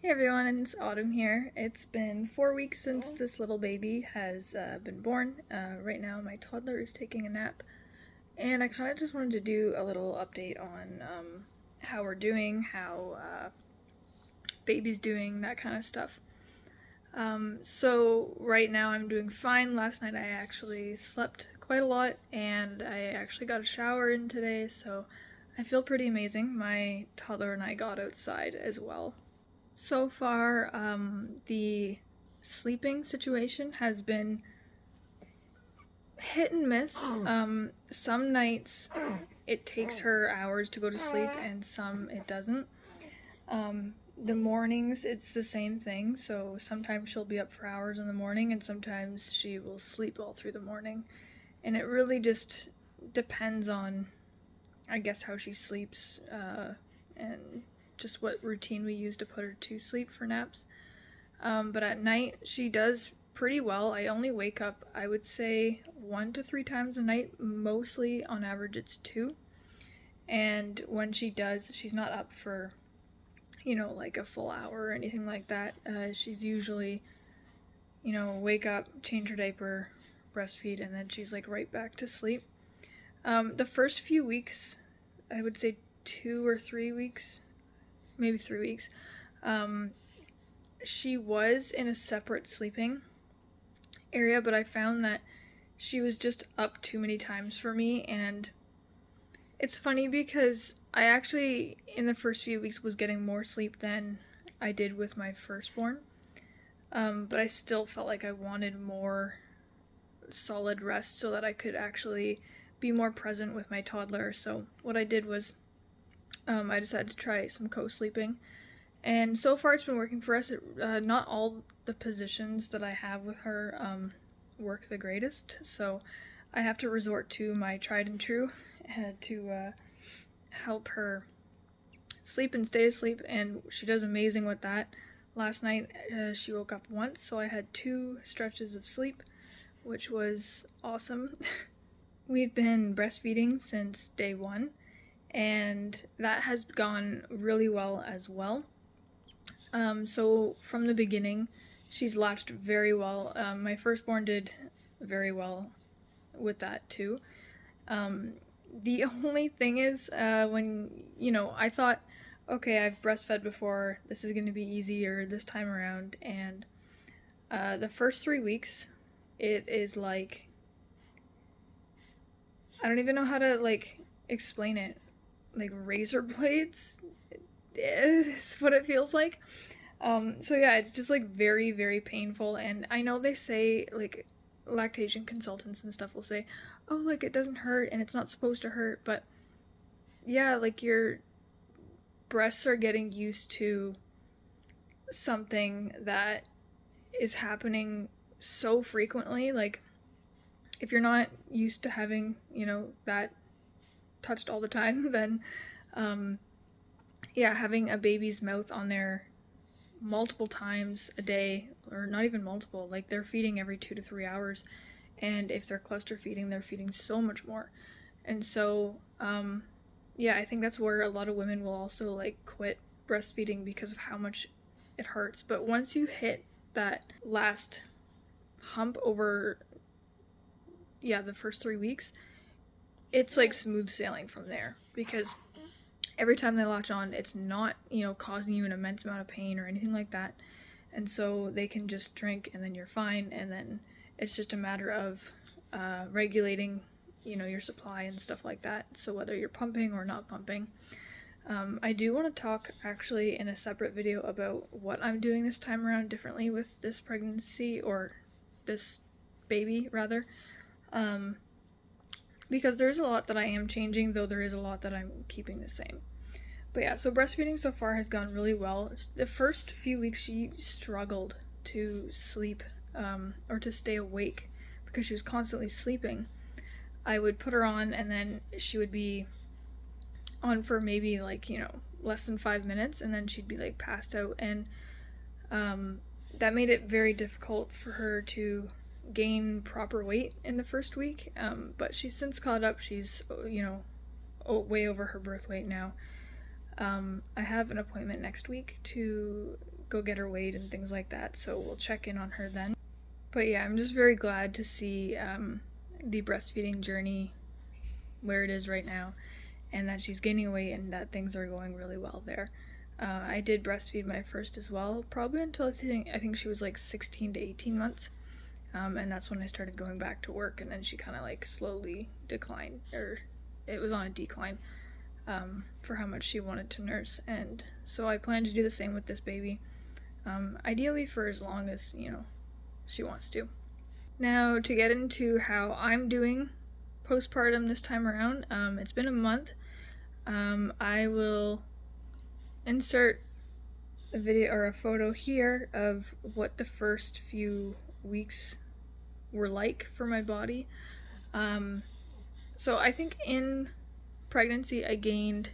Hey everyone, it's Autumn here. It's been 4 weeks since this little baby has been born. Right now my toddler is taking a nap, and I kind of just wanted to do a little update on how we're doing, how baby's doing, that kind of stuff. So right now I'm doing fine. Last night I actually slept quite a lot, and I actually got a shower in today, so I feel pretty amazing. My toddler and I got outside as well. So far, the sleeping situation has been hit and miss. Some nights it takes her hours to go to sleep, and some it doesn't. The mornings, it's the same thing. So sometimes she'll be up for hours in the morning, and sometimes she will sleep all through the morning. And it really just depends on, I guess, how she sleeps, and just what routine we use to put her to sleep for naps. But at night, she does pretty well. I only wake up, I would say, 1 to 3 times a night. Mostly, on average, it's 2. And when she does, she's not up for, like a full hour or anything like that. She's usually, wake up, change her diaper, breastfeed, and then she's like right back to sleep. The first few weeks, I would say 2 or 3 weeks, maybe 3 weeks, she was in a separate sleeping area, but I found that she was just up too many times for me. And it's funny because I actually, in the first few weeks, was getting more sleep than I did with my firstborn, but I still felt like I wanted more solid rest so that I could actually be more present with my toddler. So what I did was, I decided to try some co-sleeping, and so far it's been working for us. Not all the positions that I have with her work the greatest, so I have to resort to my tried and true to help her sleep and stay asleep, and she does amazing with that. Last night she woke up once, so I had 2 stretches of sleep, which was awesome. We've been breastfeeding since day 1, and that has gone really well as well. So from the beginning, she's latched very well. My firstborn did very well with that too. The only thing is, when, I thought, okay, I've breastfed before, this is going to be easier this time around, and the first 3 weeks, it is like, I don't even know how to, explain it. Like razor blades is what it feels like. So yeah, it's just very, very painful. And I know they say, lactation consultants and stuff will say, oh, it doesn't hurt and it's not supposed to hurt, but yeah, your breasts are getting used to something that is happening so frequently. If you're not used to having, that touched all the time, then having a baby's mouth on there multiple times a day, or not even multiple, they're feeding every 2 to 3 hours, and if they're cluster feeding, they're feeding so much more. And so I think that's where a lot of women will also quit breastfeeding, because of how much it hurts. But once you hit that last hump over the first 3 weeks, it's smooth sailing from there, because every time they latch on, it's not, causing you an immense amount of pain or anything like that. And so they can just drink, and then you're fine, and then it's just a matter of regulating, your supply and stuff like that, so whether you're pumping or not pumping. I do want to talk, actually, in a separate video about what I'm doing this time around differently with this pregnancy, or this baby, rather. Because there's a lot that I am changing, though there is a lot that I'm keeping the same. But yeah, so breastfeeding so far has gone really well. The first few weeks she struggled to sleep, or to stay awake, because she was constantly sleeping. I would put her on, and then she would be on for maybe less than 5 minutes, and then she'd be passed out, and that made it very difficult for her to gain proper weight in the first week, but she's since caught up. She's way over her birth weight now. I have an appointment next week to go get her weighed and things like that, so we'll check in on her then. But yeah, I'm just very glad to see the breastfeeding journey where it is right now, and that she's gaining weight and that things are going really well there. I did breastfeed my first as well, probably until I think she was like 16 to 18 months. And that's when I started going back to work, and then she kind of like slowly declined, or it was on a decline for how much she wanted to nurse. And so I plan to do the same with this baby, ideally for as long as, she wants to. Now, to get into how I'm doing postpartum this time around, it's been a month. I will insert a video or a photo here of what the first few weeks were like for my body. So I think in pregnancy I gained,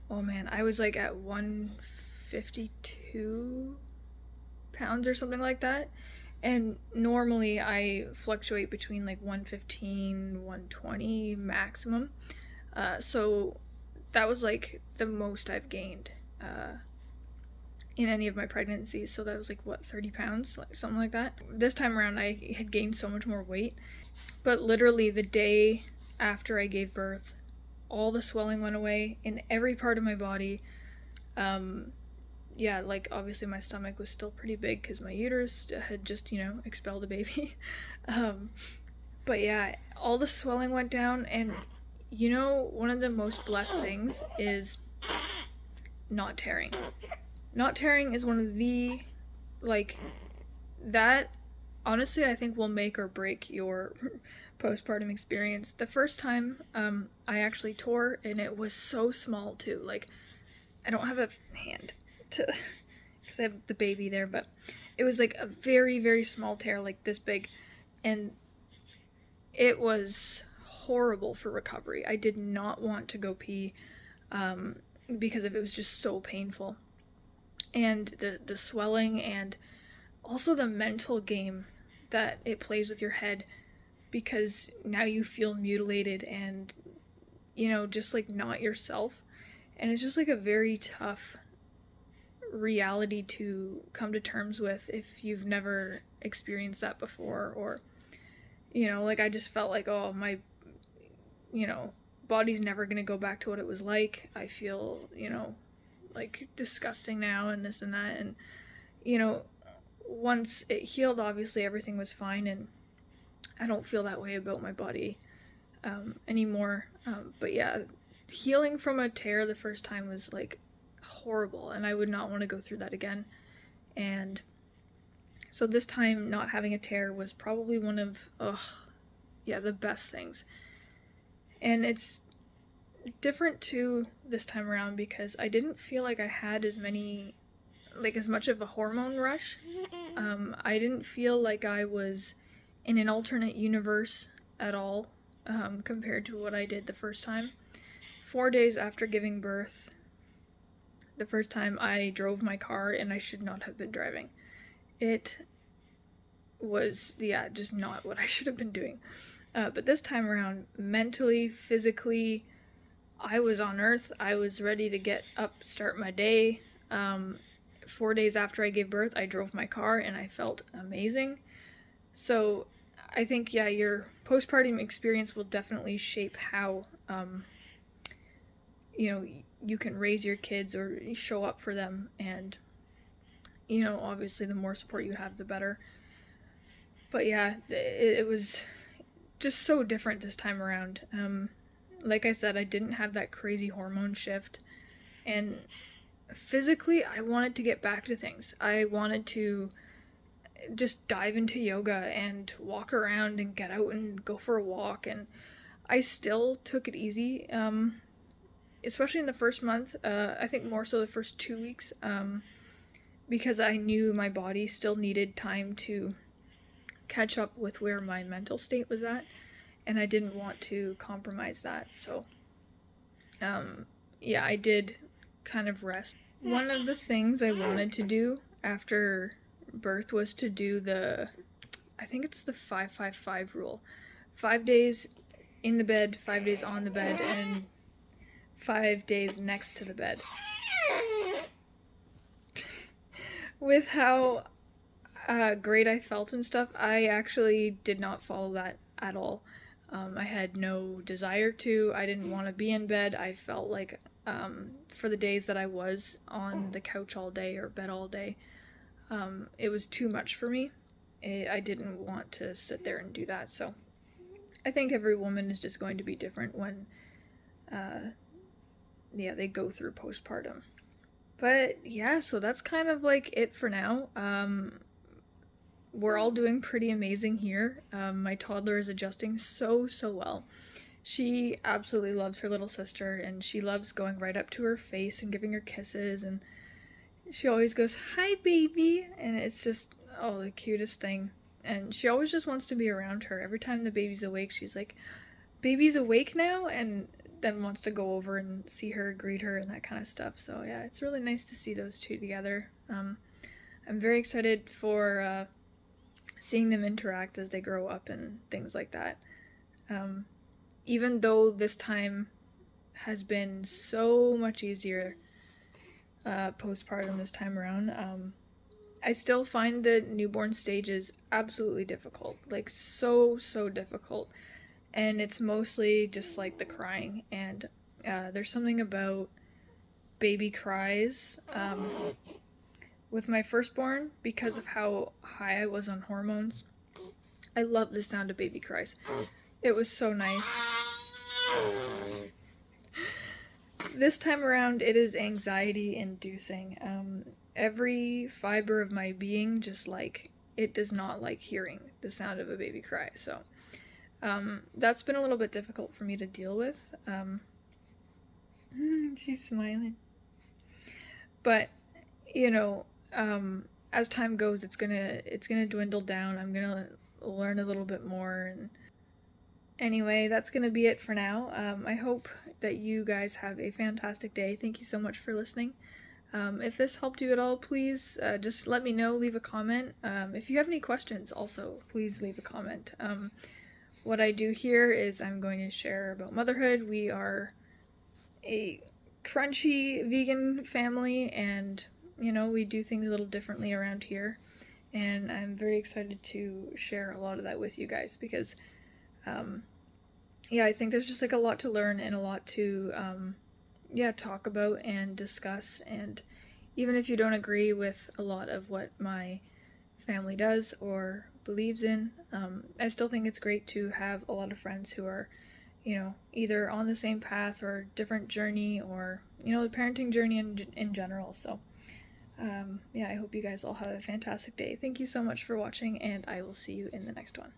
I was like at 152 pounds or something like that, and normally I fluctuate between like 115, 120 maximum, so that was like the most I've gained in any of my pregnancies. So that was like 30 pounds, like something like that. This time around I had gained so much more weight, but literally the day after I gave birth, all the swelling went away in every part of my body. Like obviously my stomach was still pretty big because my uterus had just, expelled a baby. But yeah, all the swelling went down, and one of the most blessed things is not tearing. Not tearing is one of the, that honestly I think will make or break your postpartum experience. The first time I actually tore, and it was so small too. Like, I don't have a hand because I have the baby there, but it was like a very, very small tear, like this big, and it was horrible for recovery. I did not want to go pee because it was just so painful, and the swelling, and also the mental game that it plays with your head, because now you feel mutilated and just like not yourself, and it's just like a very tough reality to come to terms with if you've never experienced that before, or I just felt like, oh, my body's never gonna go back to what it was like. I feel like disgusting now, and this and that, and once it healed, obviously everything was fine, and I don't feel that way about my body anymore. But yeah, healing from a tear the first time was like horrible, and I would not want to go through that again. And so this time not having a tear was probably one of the best things. And it's different too this time around because I didn't feel like I had as much of a hormone rush. I didn't feel like I was in an alternate universe at all, compared to what I did the first time. 4 days after giving birth, the first time I drove my car, and I should not have been driving. It was, just not what I should have been doing. But this time around, mentally, physically, I was on earth. I was ready to get up, start my day. 4 days after I gave birth, I drove my car, and I felt amazing. So I think, your postpartum experience will definitely shape how, you can raise your kids or show up for them. And, obviously the more support you have, the better. But yeah, it was just so different this time around. Like I said, I didn't have that crazy hormone shift. And physically, I wanted to get back to things. I wanted to just dive into yoga and walk around and get out and go for a walk. And I still took it easy, especially in the first month. I think more so the first 2 weeks, because I knew my body still needed time to catch up with where my mental state was at, and I didn't want to compromise that. So I did kind of rest. One of the things I wanted to do after birth was to do I think it's the 5-5-5 rule. 5 days in the bed, 5 days on the bed, and 5 days next to the bed. with how great I felt and stuff, I actually did not follow that at all. I had no desire to. I didn't want to be in bed. I felt like for the days that I was on the couch all day or bed all day, it was too much for me. I didn't want to sit there and do that. So I think every woman is just going to be different when, they go through postpartum. But yeah, so that's kind of like it for now. We're all doing pretty amazing here. My toddler is adjusting so well. She absolutely loves her little sister, and she loves going right up to her face and giving her kisses, and she always goes, "Hi, baby," and it's just, oh, the cutest thing. And she always just wants to be around her. Every time the baby's awake, she's like, "Baby's awake now?" And then wants to go over and see her, greet her, and that kind of stuff. So yeah, it's really nice to see those two together. I'm very excited for seeing them interact as they grow up and things like that. Even though this time has been so much easier postpartum this time around, I still find the newborn stages absolutely difficult. Like, so difficult. And it's mostly just like the crying. And there's something about baby cries with my firstborn, because of how high I was on hormones. I love the sound of baby cries. It was so nice. This time around, it is anxiety inducing. Every fiber of my being just like, it does not like hearing the sound of a baby cry. So that's been a little bit difficult for me to deal with. She's smiling. But, you know, as time goes, it's gonna dwindle down. I'm gonna learn a little bit more. And anyway, that's gonna be it for now. I hope that you guys have a fantastic day. Thank you so much for listening. If this helped you at all, please just let me know. Leave a comment. If you have any questions, also please leave a comment. What I do here is I'm going to share about motherhood. We are a crunchy vegan family, and we do things a little differently around here, and I'm very excited to share a lot of that with you guys, because I think there's just like a lot to learn and a lot to talk about and discuss. And even if you don't agree with a lot of what my family does or believes in, I still think it's great to have a lot of friends who are either on the same path or different journey, or the parenting journey in general. So I hope you guys all have a fantastic day. Thank you so much for watching, and I will see you in the next one.